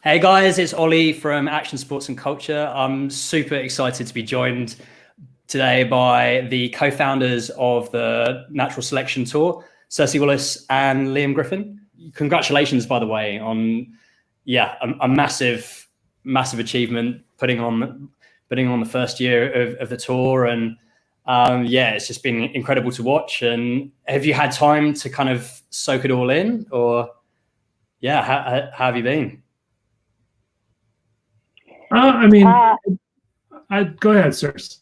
Hey guys, it's Ollie from Action Sports and Culture. I'm super excited to be joined today by the co-founders of the Natural Selection Tour, Circe Wallace and Liam Griffin. Congratulations, by the way, on a massive achievement putting on the first year of the tour, and it's just been incredible to watch. And have you had time to kind of soak it all in, or how have you been? Go ahead, Circe.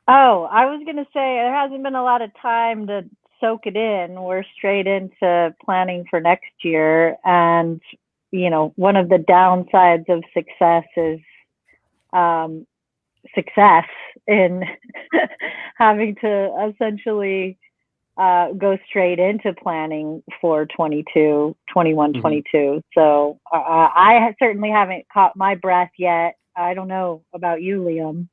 Oh, I was going to say there hasn't been a lot of time to soak it in. We're straight into planning for next year. And, one of the downsides of success is success in having to essentially go straight into planning for 21, 22. So I certainly haven't caught my breath yet. I don't know about you, Liam.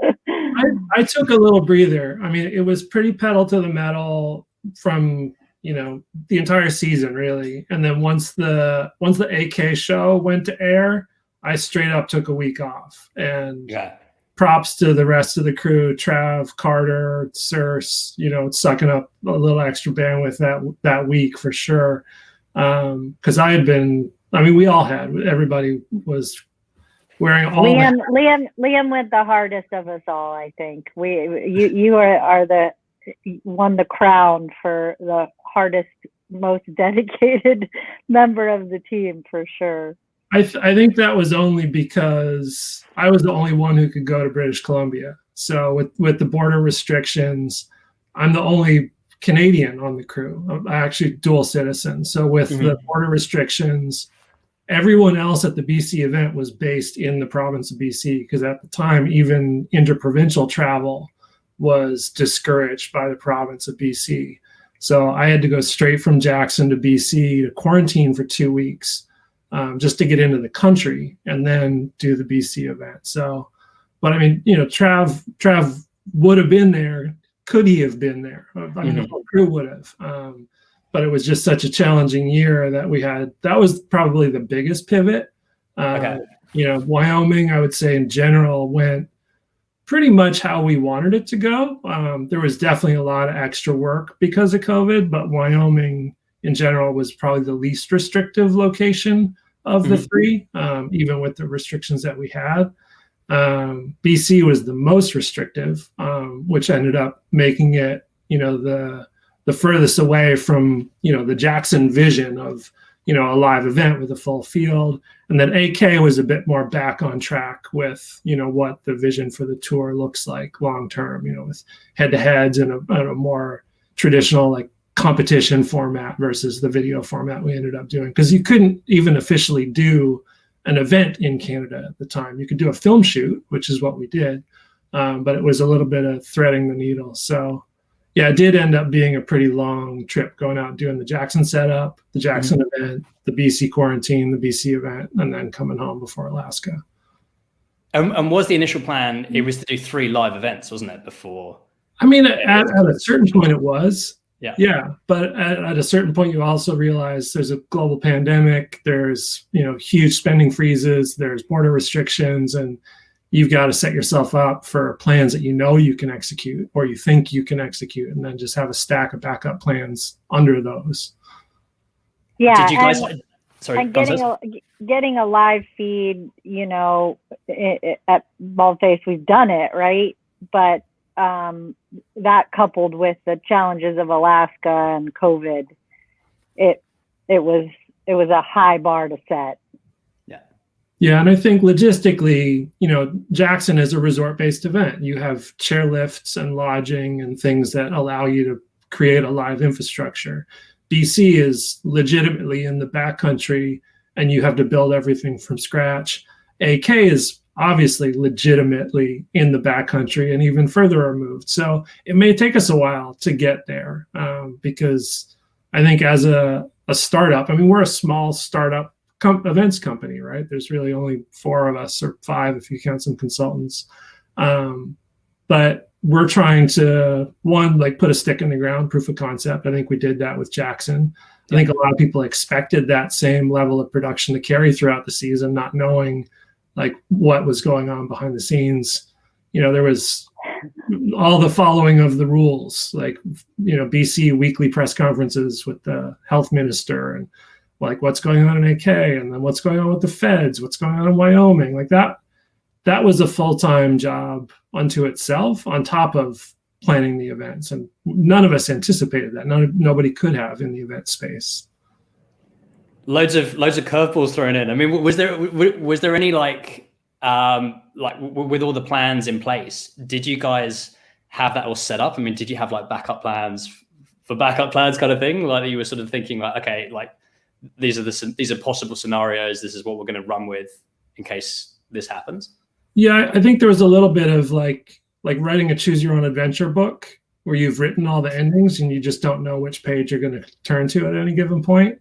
I took a little breather. I mean, it was pretty pedal to the metal from, the entire season, really. And then once the AK show went to air, I straight up took a week off. And props to the rest of the crew, Trav, Carter, Circe, sucking up a little extra bandwidth that week for sure. Because we all had, everybody was wearing all. Liam went the hardest of us all, I think. You won the crown for the hardest, most dedicated member of the team for sure. I think that was only because I was the only one who could go to British Columbia. So with the border restrictions, I'm the only Canadian on the crew. I'm actually dual citizen. So with the border restrictions, everyone else at the BC event was based in the province of BC, because at the time, even interprovincial travel was discouraged by the province of BC. So I had to go straight from Jackson to BC to quarantine for 2 weeks. Just to get into the country and then do the BC event. So, but I mean, Trav would have been there. Could he have been there? I mean, the whole crew would have. But it was just such a challenging year that we had. That was probably the biggest pivot. Wyoming, I would say in general, went pretty much how we wanted it to go. There was definitely a lot of extra work because of COVID, but Wyoming in general was probably the least restrictive location of the three, even with the restrictions that we had. BC was the most restrictive, which ended up making it, the furthest away from, the Jackson vision of, a live event with a full field. And then AK was a bit more back on track with, what the vision for the tour looks like long term, with head-to-heads and a more traditional, like, competition format versus the video format we ended up doing, because you couldn't even officially do an event in Canada at the time. You could do a film shoot, which is what we did, but it was a little bit of threading the needle. So it did end up being a pretty long trip, going out and doing the Jackson setup, the Jackson event, the BC quarantine, the BC event, and then coming home before Alaska. And was the initial plan, it was to do 3 live events, wasn't it, before? I mean, at a certain point it was. Yeah. But at a certain point, you also realize there's a global pandemic, there's, huge spending freezes, there's border restrictions, and you've got to set yourself up for plans that you can execute or you think you can execute, and then just have a stack of backup plans under those. Yeah. Did you guys? Getting a live feed, at Baldface, we've done it, right? But that coupled with the challenges of Alaska and COVID, it was a high bar to set. Yeah, and I think logistically, Jackson is a resort-based event. You have chairlifts and lodging and things that allow you to create a live infrastructure. BC is legitimately in the backcountry, and you have to build everything from scratch. AK is obviously legitimately in the backcountry and even further removed. So it may take us a while to get there, because I think as a startup, we're a small startup events company, right? There's really only 4 of us, or 5 if you count some consultants. But we're trying to, put a stick in the ground, proof of concept. I think we did that with Jackson. I think a lot of people expected that same level of production to carry throughout the season, not knowing like what was going on behind the scenes. There was all the following of the rules, like, BC weekly press conferences with the health minister and like what's going on in AK, and then what's going on with the feds, what's going on in Wyoming. Like that was a full-time job unto itself on top of planning the events. And none of us anticipated that. Nobody could have in the event space. Loads of curveballs thrown in. I mean, was there any like with all the plans in place, did you guys have that all set up? I mean, did you have like backup plans for backup plans kind of thing? Like you were sort of thinking like, okay, like these are possible scenarios. This is what we're going to run with in case this happens. Yeah, I think there was a little bit of like writing a choose your own adventure book where you've written all the endings and you just don't know which page you're going to turn to at any given point.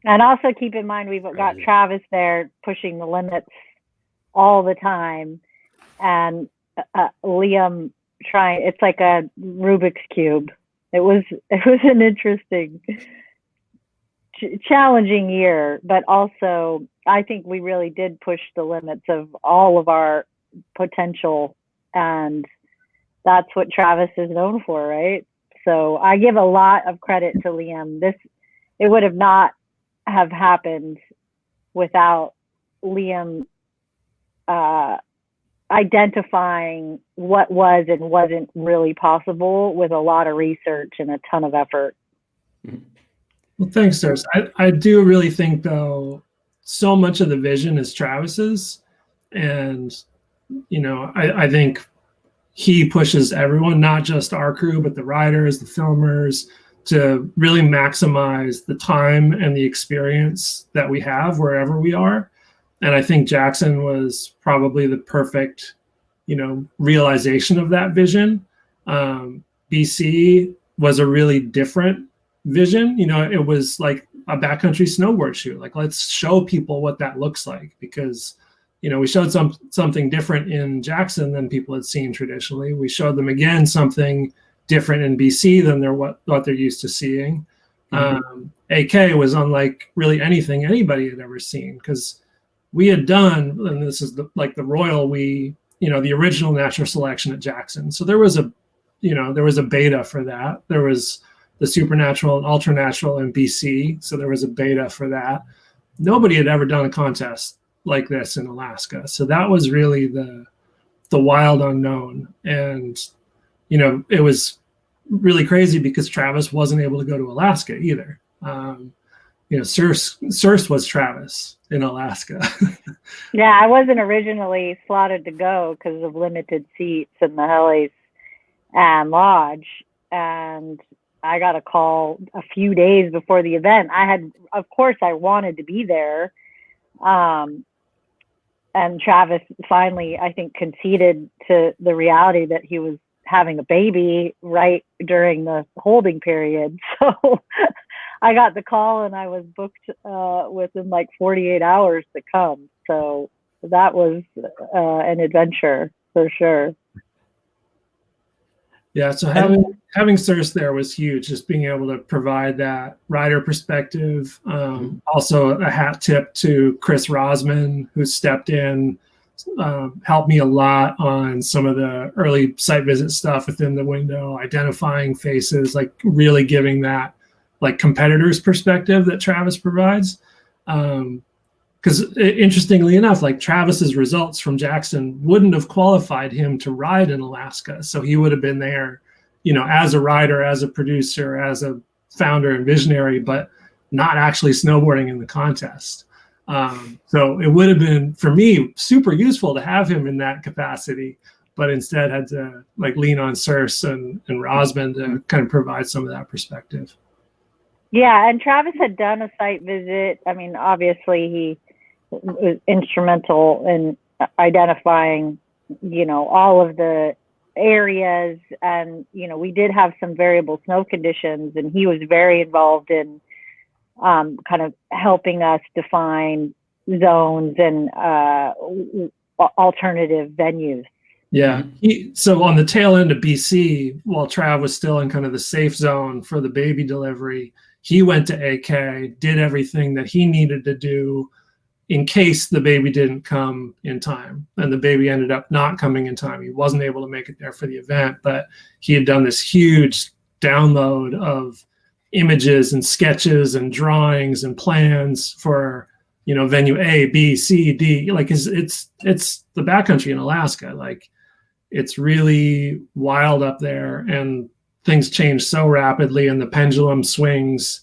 And also keep in mind, we've got Travis there pushing the limits all the time, and Liam trying. It's like a Rubik's Cube. It was an interesting, challenging year, but also I think we really did push the limits of all of our potential, and that's what Travis is known for, right? So I give a lot of credit to Liam. It would have not have happened without Liam identifying what was and wasn't really possible with a lot of research and a ton of effort. Well, thanks, Circe. I do really think, though, so much of the vision is Travis's. And, I think he pushes everyone, not just our crew, but the riders, the filmers, to really maximize the time and the experience that we have wherever we are. And I think Jackson was probably the perfect, realization of that vision. BC was a really different vision. It was like a backcountry snowboard shoot. Like, let's show people what that looks like, because, we showed something different in Jackson than people had seen traditionally. We showed them again something different in BC than what they're used to seeing. AK was unlike really anything anybody had ever seen, because we had done, and this is the Royal, the original natural selection at Jackson. So there was a beta for that. There was the supernatural and ultranatural in BC. So there was a beta for that. Nobody had ever done a contest like this in Alaska. So that was really the wild unknown. And it was really crazy because Travis wasn't able to go to Alaska either. Circe was Travis in Alaska. Yeah, I wasn't originally slotted to go because of limited seats in the Hellies and Lodge. And I got a call a few days before the event. Of course, I wanted to be there. And Travis finally, I think, conceded to the reality that he was having a baby right during the holding period. So I got the call and I was booked within like 48 hours to come. So that was an adventure for sure. Yeah, so having Circe there was huge, just being able to provide that rider perspective. Also a hat tip to Chris Rosman, who stepped in, helped me a lot on some of the early site visit stuff within the window, identifying faces, like really giving that like competitor's perspective that Travis provides. Because interestingly enough, like Travis's results from Jackson wouldn't have qualified him to ride in Alaska. So he would have been there, as a rider, as a producer, as a founder and visionary, but not actually snowboarding in the contest. So it would have been, for me, super useful to have him in that capacity, but instead had to like lean on Circe and Rosman to kind of provide some of that perspective. Yeah, and Travis had done a site visit. I mean, obviously he was instrumental in identifying, all of the areas, and we did have some variable snow conditions, and he was very involved in kind of helping us define zones and alternative venues. Yeah. So on the tail end of BC, while Trav was still in kind of the safe zone for the baby delivery, he went to AK, did everything that he needed to do in case the baby didn't come in time. And the baby ended up not coming in time. He wasn't able to make it there for the event, but he had done this huge download of images and sketches and drawings and plans for, venue A, B, C, D. Like it's the backcountry in Alaska. Like it's really wild up there, and things change so rapidly, and the pendulum swings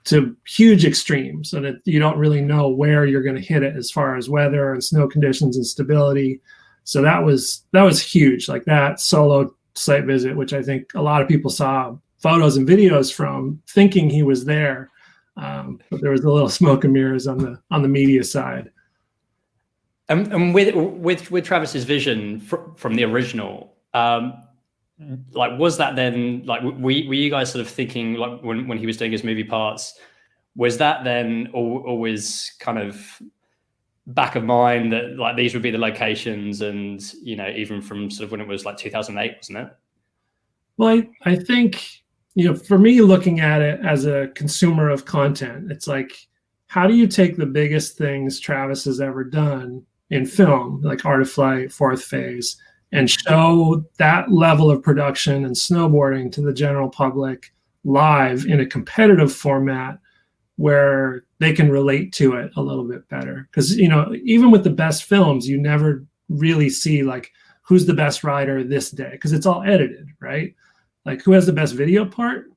to huge extremes, and you don't really know where you're going to hit it as far as weather and snow conditions and stability. So that was huge. Like that solo site visit, which I think a lot of people saw photos and videos from, thinking he was there, but there was a little smoke and mirrors on the media side. And with Travis's vision from the original, like, was that then, like, were you guys sort of thinking, like, when he was doing his movie parts, was that then always kind of back of mind that, like, these would be the locations, and, even from sort of when it was like 2008, wasn't it? Well, I think, for me, looking at it as a consumer of content, it's like, how do you take the biggest things Travis has ever done in film, like Art of Flight, Fourth Phase, and show that level of production and snowboarding to the general public live in a competitive format where they can relate to it a little bit better? Because, even with the best films, you never really see, like, who's the best rider this day, because it's all edited, right? Like, who has the best video part?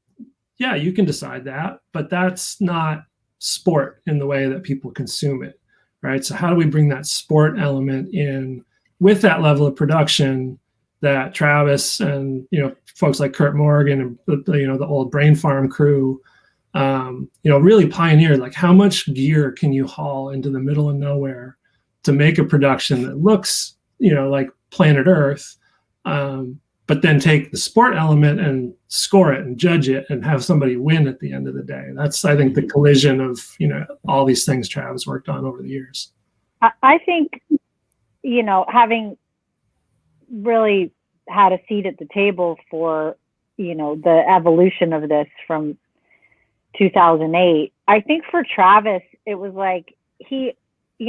Yeah, you can decide that, but that's not sport in the way that people consume it, right? So how do we bring that sport element in with that level of production that Travis and, folks like Kurt Morgan and, the old Brain Farm crew, really pioneered? Like, how much gear can you haul into the middle of nowhere to make a production that looks, like planet Earth, but then take the sport element and score it and judge it and have somebody win at the end of the day? That's, I think, the collision of, all these things Travis worked on over the years. I think, having really had a seat at the table for, the evolution of this from 2008, I think for Travis, it was like he,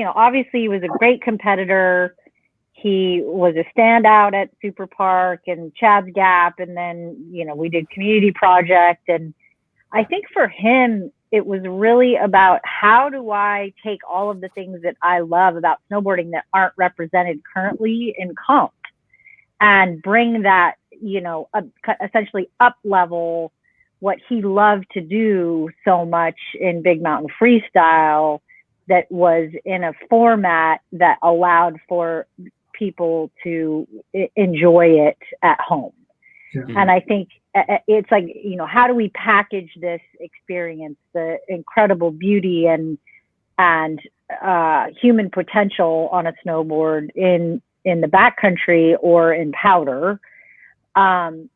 obviously he was a great competitor. He was a standout at Super Park and Chad's Gap. And then, we did Community Project. And I think for him, it was really about, how do I take all of the things that I love about snowboarding that aren't represented currently in comp, and bring that, essentially up level what he loved to do so much in Big Mountain Freestyle, that was in a format that allowed for people to enjoy it at home. Yeah. And I think it's like, how do we package this experience, the incredible beauty and human potential on a snowboard in the backcountry or in powder, and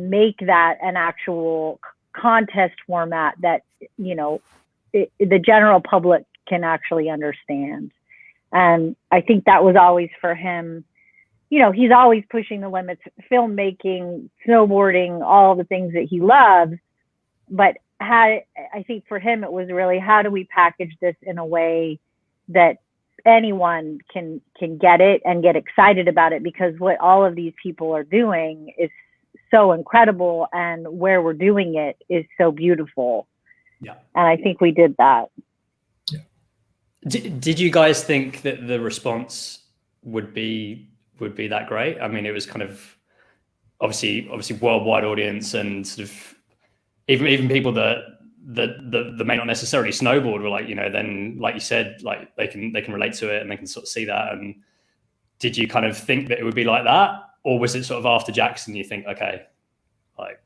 make that an actual contest format that, the general public can actually understand. And I think that was always for him. He's always pushing the limits, filmmaking, snowboarding, all the things that he loves. But I think for him, it was really, how do we package this in a way that anyone can get it and get excited about it? Because what all of these people are doing is so incredible, and where we're doing it is so beautiful. Yeah. And I think we did that. Yeah. Did you guys think that the response would be that great? I mean, it was kind of obviously worldwide audience, and sort of even people that may not necessarily snowboard were like, then, like you said, like they can relate to it and they can sort of see that. And did you kind of think that it would be like that, or was it sort of after Jackson you think, okay, like?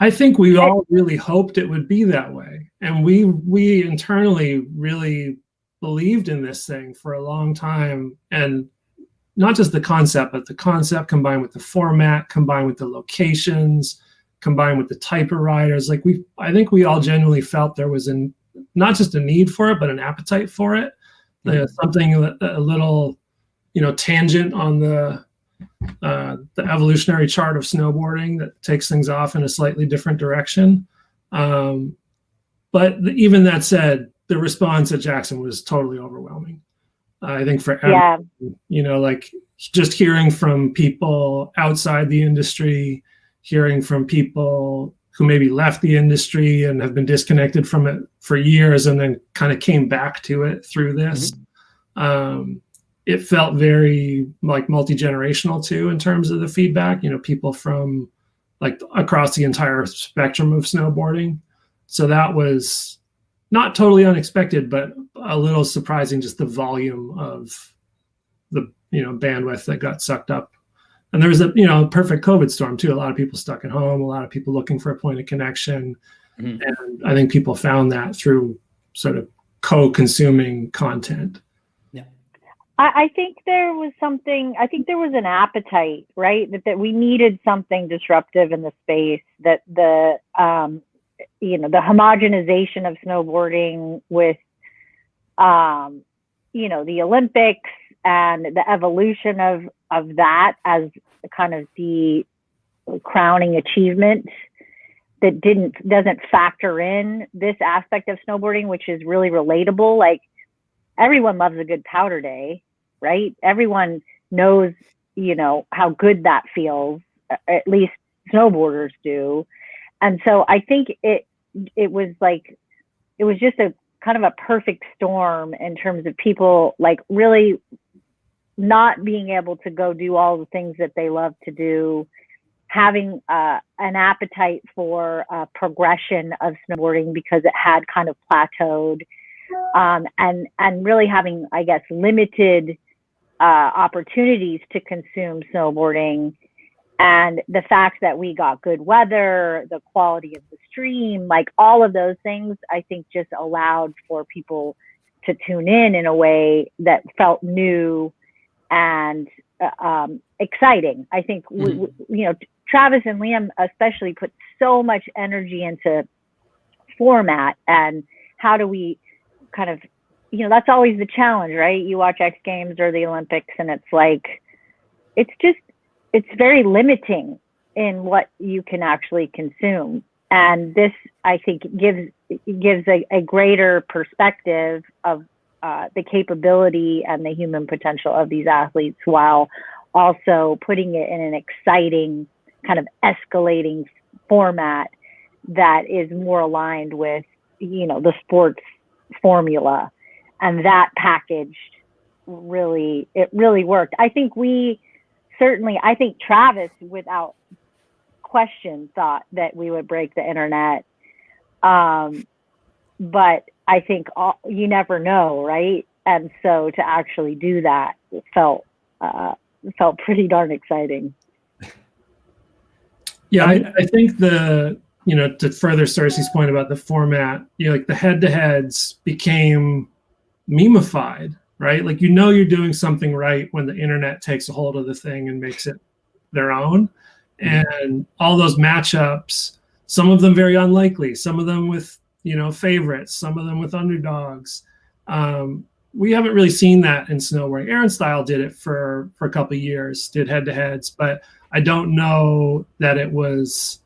I think we all really hoped it would be that way, and we internally really believed in this thing for a long time. And not just the concept, but the concept combined with the format, combined with the locations, combined with the type of riders. Like, I think we all genuinely felt there was not just a need for it, but an appetite for it. Something a little, tangent on the the evolutionary chart of snowboarding that takes things off in a slightly different direction. But even that said, the response at Jackson was totally overwhelming. I think for everyone, like just hearing from people outside the industry, hearing from people who maybe left the industry and have been disconnected from it for years and then kind of came back to it through this. It felt very like multi-generational too, in terms of the feedback, people from like across the entire spectrum of snowboarding. So that was not totally unexpected, but a little surprising, just the volume of the, bandwidth that got sucked up. And there was a, perfect COVID storm too. A lot of people stuck at home, a lot of people looking for a point of connection. And I think people found that through sort of co-consuming content. I think there was an appetite, right? That we needed something disruptive in the space, that the homogenization of snowboarding with, the Olympics and the evolution of that as kind of the crowning achievement that doesn't factor in this aspect of snowboarding, which is really relatable. Like, everyone loves a good powder day, right? Everyone knows, how good that feels, at least snowboarders do. And so I think it was just a kind of a perfect storm in terms of people like really not being able to go do all the things that they love to do, having an appetite for progression of snowboarding because it had kind of plateaued, and really having, I guess, limited opportunities to consume snowboarding. And the fact that we got good weather, the quality of the stream, like all of those things, I think just allowed for people to tune in a way that felt new and exciting. I think, Travis and Liam especially put so much energy into format and how do we kind of, that's always the challenge, right? You watch X Games or the Olympics and it's like, it's very limiting in what you can actually consume. And this, I think, gives a greater perspective of the capability and the human potential of these athletes, while also putting it in an exciting kind of escalating format that is more aligned with, the sports formula. And that packaged really worked. I think I think Travis, without question, thought that we would break the internet. But I think you never know, right? And so to actually do that felt pretty darn exciting. Yeah, I think to further Circe's point about the format, like the head-to-heads became memified, right? Like, you're doing something right when the internet takes a hold of the thing and makes it their own. And all those matchups, some of them very unlikely, some of them with, favorites, some of them with underdogs. We haven't really seen that in snowboarding. Aaron Style did it for a couple of years, did head-to-heads, but I don't know that it was,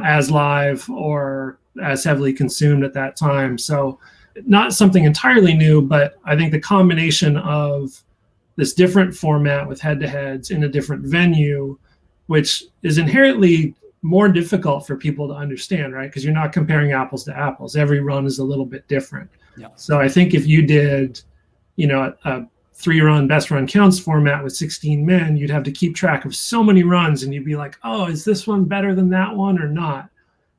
as live or as heavily consumed at that time. So not something entirely new, but I think the combination of this different format with head-to-heads in a different venue, which is inherently more difficult for people to understand, right? Because you're not comparing apples to apples. Every run is a little bit different. Yeah. So I think if you did, a 3-run best run counts format with 16 men, you'd have to keep track of so many runs and you'd be like, oh, is this one better than that one or not?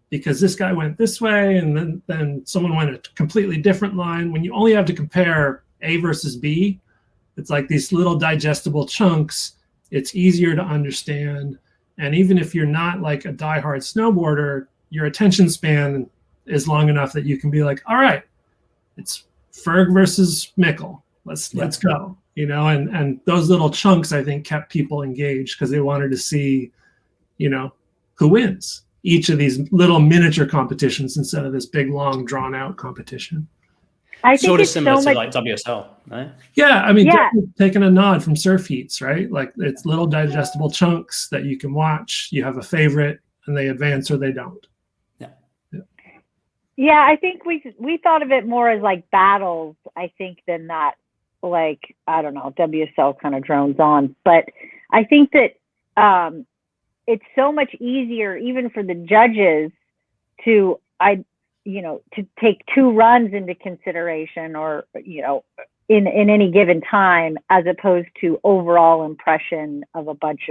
Because this guy went this way and then someone went a completely different line. When you only have to compare A versus B, it's like these little digestible chunks. It's easier to understand. And even if you're not like a diehard snowboarder, your attention span is long enough that you can be like, all right, it's Ferg versus Mickle. Let's go, and those little chunks, I think, kept people engaged because they wanted to see, who wins each of these little miniature competitions instead of this big, long, drawn out competition. I think Sort of it's similar so to much. like WSL, no? Yeah, I mean, Yeah. definitely taking a nod from Surf Heats, right? Like it's little digestible chunks that you can watch. You have a favorite, and they advance or they don't. Yeah, I think we thought of it more as like battles, I think, than that, like, I don't know, WSL kind of drones on. But I think that it's so much easier even for the judges to to take 2 runs into consideration, or in any given time, as opposed to overall impression of a bunch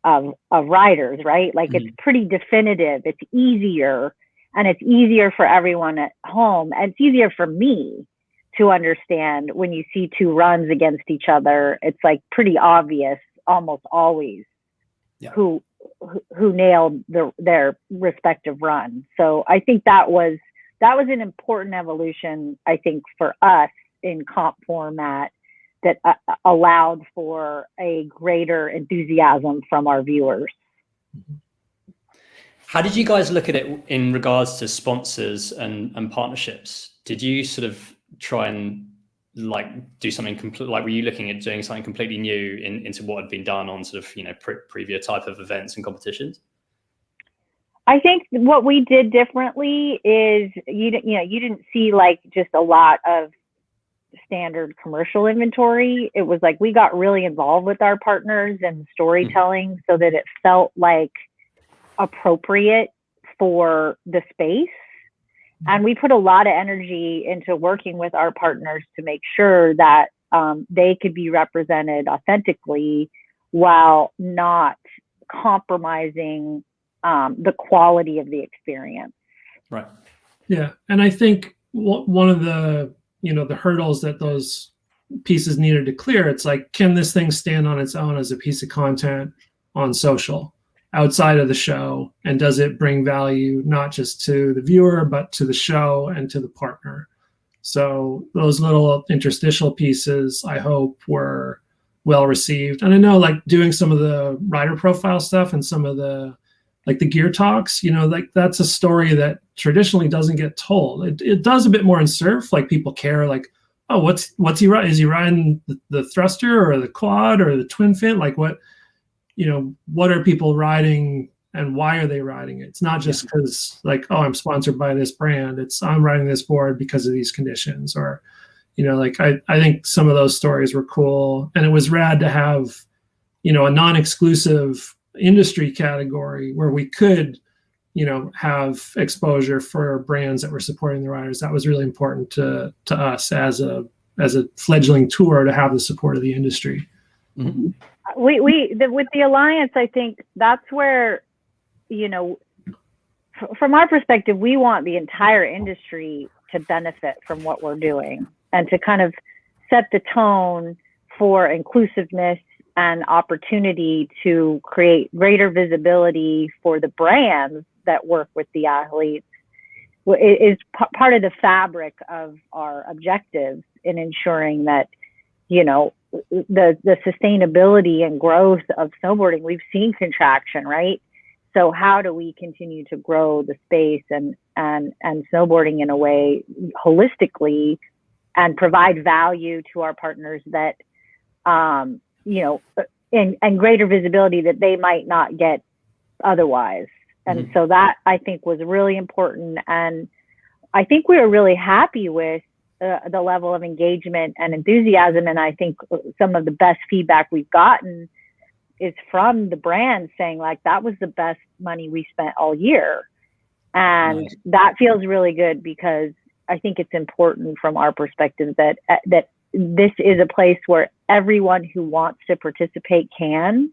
of riders, right? Like it's pretty definitive. It's easier. And it's easier for everyone at home. And it's easier for me to understand when you see 2 runs against each other. It's like pretty obvious almost always who nailed their respective run. So I think that was an important evolution, I think, for us in comp format that allowed for a greater enthusiasm from our viewers. How did you guys look at it in regards to sponsors and partnerships? Did you sort of try and like do something complete? Like, were you looking at doing something completely new into what had been done on sort of previous type of events and competitions? I think what we did differently is you didn't see like just a lot of standard commercial inventory. It was like we got really involved with our partners and storytelling so that it felt like appropriate for the space. And we put a lot of energy into working with our partners to make sure that they could be represented authentically while not compromising the quality of the experience. Right. Yeah. And I think one of the, the hurdles that those pieces needed to clear, it's like, can this thing stand on its own as a piece of content on social outside of the show? And does it bring value not just to the viewer, but to the show and to the partner? So those little interstitial pieces, I hope, were well received. And I know, like, doing some of the rider profile stuff and some of the like the gear talks, like that's a story that traditionally doesn't get told. It does a bit more in surf. Like people care, like, oh, what's he riding? Is he riding the thruster or the quad or the twin fin? Like what are people riding and why are they riding it? It's not just because like, oh, I'm sponsored by this brand. It's I'm riding this board because of these conditions, or, like I think some of those stories were cool. And it was rad to have, a non-exclusive industry category where we could, have exposure for brands that were supporting the riders. That was really important to us as a fledgling tour to have the support of the industry. Mm-hmm. With the Alliance, I think that's where, from our perspective, we want the entire industry to benefit from what we're doing and to kind of set the tone for inclusiveness and opportunity to create greater visibility for the brands that work with the athletes. It is part of the fabric of our objectives in ensuring that, the sustainability and growth of snowboarding. We've seen contraction, right? So how do we continue to grow the space and snowboarding in a way holistically and provide value to our partners that, and greater visibility that they might not get otherwise. And so that, I think, was really important. And I think we were really happy with the level of engagement and enthusiasm. And I think some of the best feedback we've gotten is from the brand saying, like, that was the best money we spent all year. And that feels really good, because I think it's important from our perspective that this is a place where everyone who wants to participate can.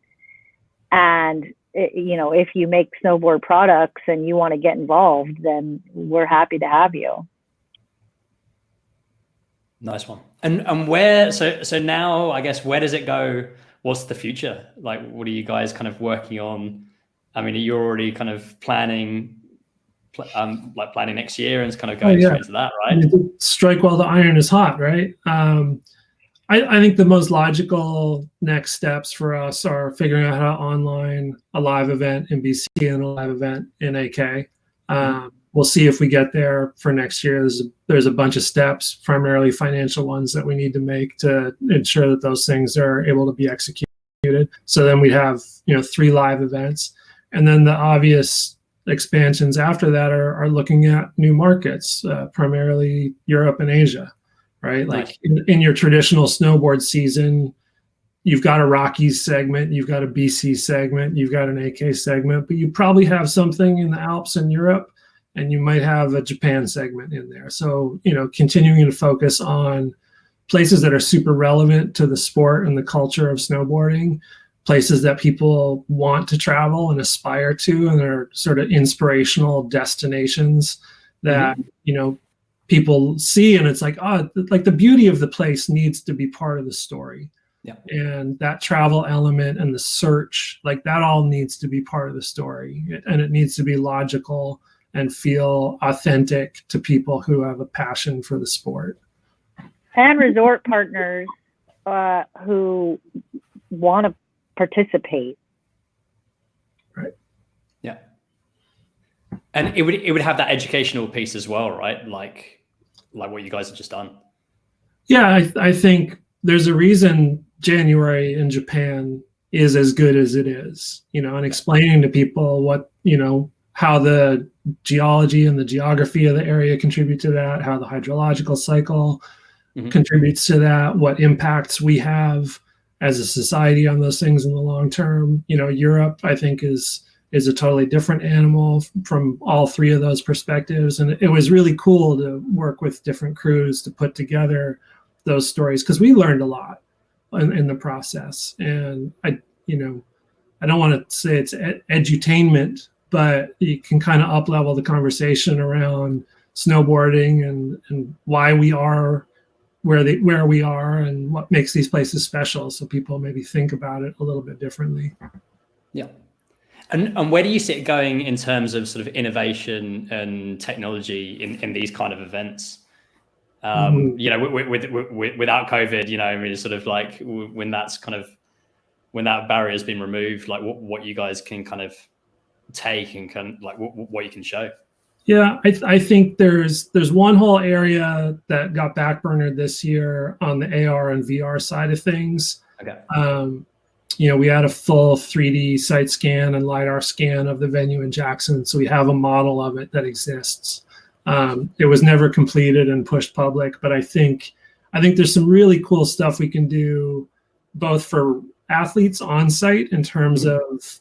And, if you make snowboard products and you want to get involved, then we're happy to have you. Nice one. And where, so now, I guess, where does it go? What's the future? Like, what are you guys kind of working on? I mean, you're already kind of planning next year and kind of going straight into that, right? Strike while the iron is hot, right? I think the most logical next steps for us are figuring out how to online a live event in BC and a live event in AK. we'll see if we get there for next year. There's a bunch of steps, primarily financial ones, that we need to make to ensure that those things are able to be executed. So then we have 3 live events, and then the obvious expansions after that are looking at new markets, primarily Europe and Asia, right? Nice. Like in your traditional snowboard season, you've got a Rockies segment, you've got a BC segment, you've got an AK segment, but you probably have something in the Alps and Europe, and you might have a Japan segment in there. So, continuing to focus on places that are super relevant to the sport and the culture of snowboarding, places that people want to travel and aspire to, and are sort of inspirational destinations that, people see, and it's like, like the beauty of the place needs to be part of the story. Yeah. And that travel element and the search, like that all needs to be part of the story, and it needs to be logical and feel authentic to people who have a passion for the sport. And resort partners who want to participate. Right. Yeah. And it would have that educational piece as well, right? Like what you guys have just done. Yeah, I think there's a reason January in Japan is as good as it is, and explaining to people what, how the geology and the geography of the area contribute to that, how the hydrological cycle contributes to that, what impacts we have as a society on those things in the long term. Europe, I think, is a totally different animal from all 3 of those perspectives. And it was really cool to work with different crews to put together those stories, because we learned a lot in the process. And I don't want to say it's edutainment, but you can kind of up level the conversation around snowboarding and why we are where we are and what makes these places special, so people maybe think about it a little bit differently. Yeah. And where do you see it going in terms of sort of innovation and technology in these kind of events? Without COVID, I mean, it's sort of like when that barrier has been removed, like what you guys can kind of take and what you can show. Yeah, I think there's one whole area that got backburnered this year on the AR and VR side of things. Okay. We had a full 3D site scan and LiDAR scan of the venue in Jackson, so we have a model of it that exists. It was never completed and pushed public, but I think there's some really cool stuff we can do, both for athletes on site in terms of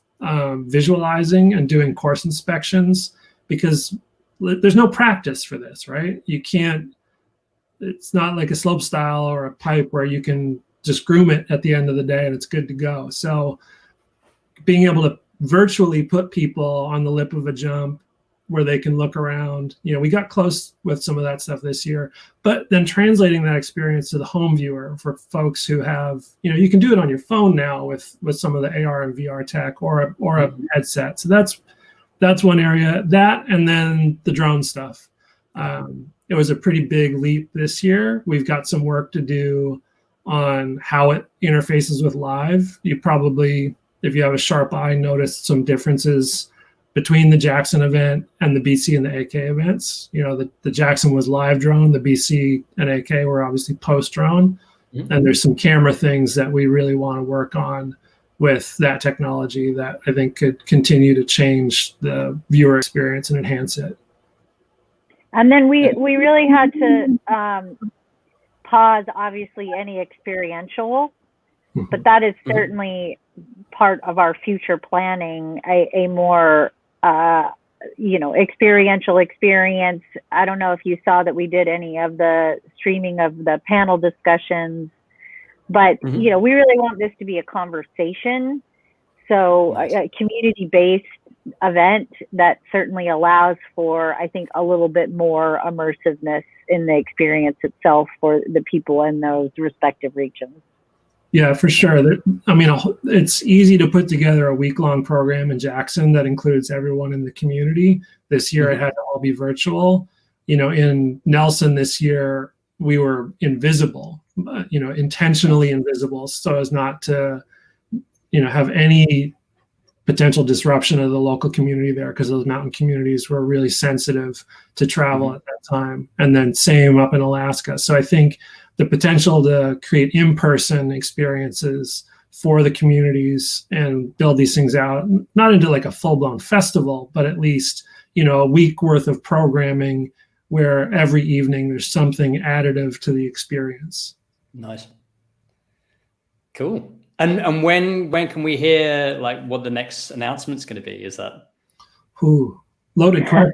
visualizing and doing course inspections, because there's no practice for this, right? It's not like a slope style or a pipe where you can just groom it at the end of the day and it's good to go. So being able to virtually put people on the lip of a jump where they can look around, we got close with some of that stuff this year, but then translating that experience to the home viewer for folks who have, you can do it on your phone now with some of the AR and VR tech or a headset. So that's one area. That, and then the drone stuff. It was a pretty big leap this year. We've got some work to do on how it interfaces with live. You probably, if you have a sharp eye, noticed some differences between the Jackson event and the BC and the AK events. The Jackson was live drone, the BC and AK were obviously post drone. And there's some camera things that we really want to work on with that technology that I think could continue to change the viewer experience and enhance it. And then we really had to pause, obviously, any experiential, but that is certainly part of our future planning, a more experiential experience. I don't know if you saw that we did any of the streaming of the panel discussions, but we really want this to be a conversation. So a community-based event that certainly allows for, I think, a little bit more immersiveness in the experience itself for the people in those respective regions. Yeah, for sure. It's easy to put together a week-long program in Jackson that includes everyone in the community. This year, it had to all be virtual. In Nelson this year, we were invisible, intentionally invisible, so as not to, have any potential disruption of the local community there, because those mountain communities were really sensitive to travel at that time. And then same up in Alaska. So I think the potential to create in-person experiences for the communities and build these things out, not into like a full-blown festival, but at least, a week worth of programming where every evening there's something additive to the experience. Nice. Cool. And when can we hear like what the next announcement's going to be? Is that? Loaded question.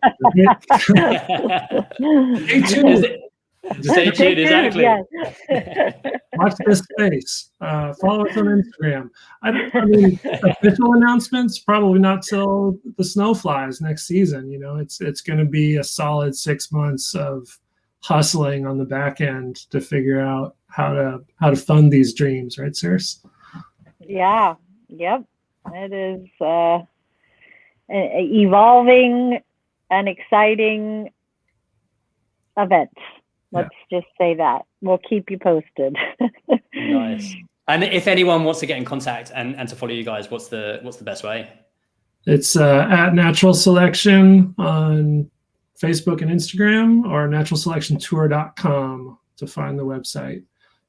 Stay tuned. Stay tuned, exactly. Yes. Watch this space. Follow us on Instagram. I mean, official announcements probably not till the snow flies next season. It's going to be a solid 6 months of hustling on the back end to figure out how to fund these dreams, right, Circe? Yeah. Yep. It is an evolving and exciting event. Let's just say that. We'll keep you posted. Nice. And if anyone wants to get in contact and to follow you guys, what's the best way? It's at Natural Selection on Facebook and Instagram, or naturalselectiontour.com to find the website.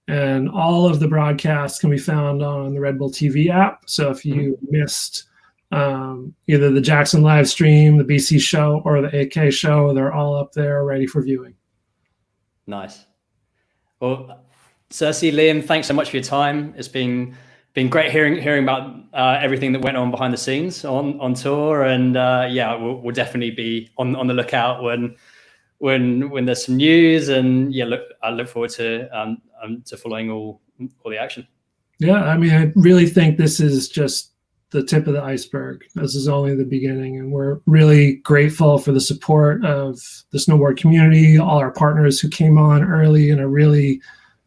And all of the broadcasts can be found on the Red Bull TV app. So if you missed either the Jackson live stream, the BC show, or the AK show, they're all up there ready for viewing. Nice. Well, Circe, Liam, thanks so much for your time. It's been great hearing about everything that went on behind the scenes on tour, and we'll definitely be on the lookout when there's some news. And I look forward to following all the action. Yeah, I mean, I really think this is just the tip of the iceberg. This is only the beginning, and we're really grateful for the support of the snowboard community, all our partners who came on early in a really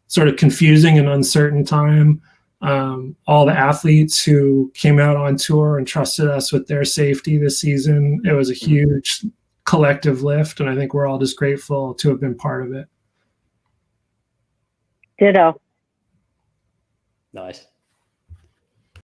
sort of confusing and uncertain time, all the athletes who came out on tour and trusted us with their safety this season. It was a huge collective lift, and I think we're all just grateful to have been part of it. Ditto. Nice.